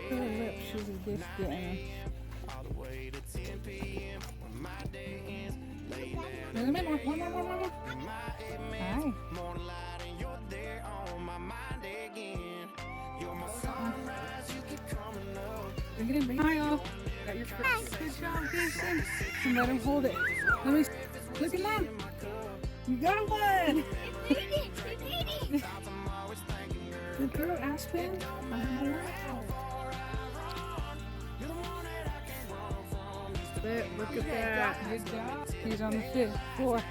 Her lips, she's a gift getting. Hi. Bring it in, bring it in. Hi, all. Got your first. Good job, Jason. And let him hold it. Let me look at mom. You got one. Good girl, Aspen. Look at that. Good job. He's on the fifth floor.